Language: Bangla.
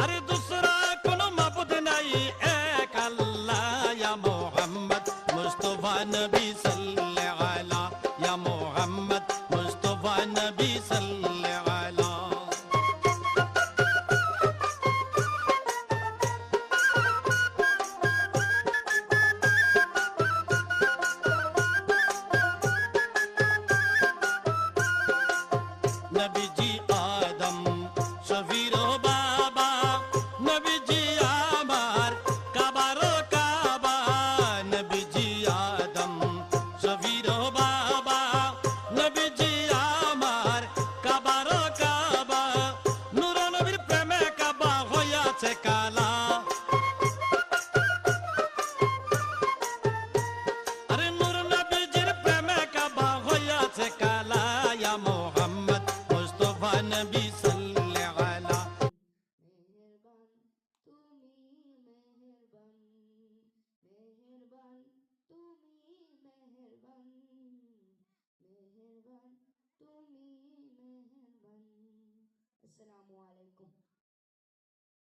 আরে দুসরা কোনো মাবুদ নাই, এক আল্লাহ। ইয়া মুহাম্মদ মুস্তাফা নবী সাল্লাল্লাহু আলা, ইয়া মুহাম্মদ মুস্তাফা নবী সাল্লাল্লাহু আলা। নবীজি আদম শফির বাবা, নবীজি আমার কাবারো কাবা। নবীজি আদম শফির বাবা, নবীজি আমার কাবারো কাবা। নূর নবীর প্রেমে কাবা হইয়াছে কালা। আরে নূর নবীজির প্রেমে কাবা হইয়াছে কালা। ইয়া মুহাম্মদ মুস্তাফা নবী সাল্লাল্লাহু আলা। মেহেরবান তুমি মেহেরবান, মেহেরবান তুমি মেহেরবান, মেহেরবান তুমি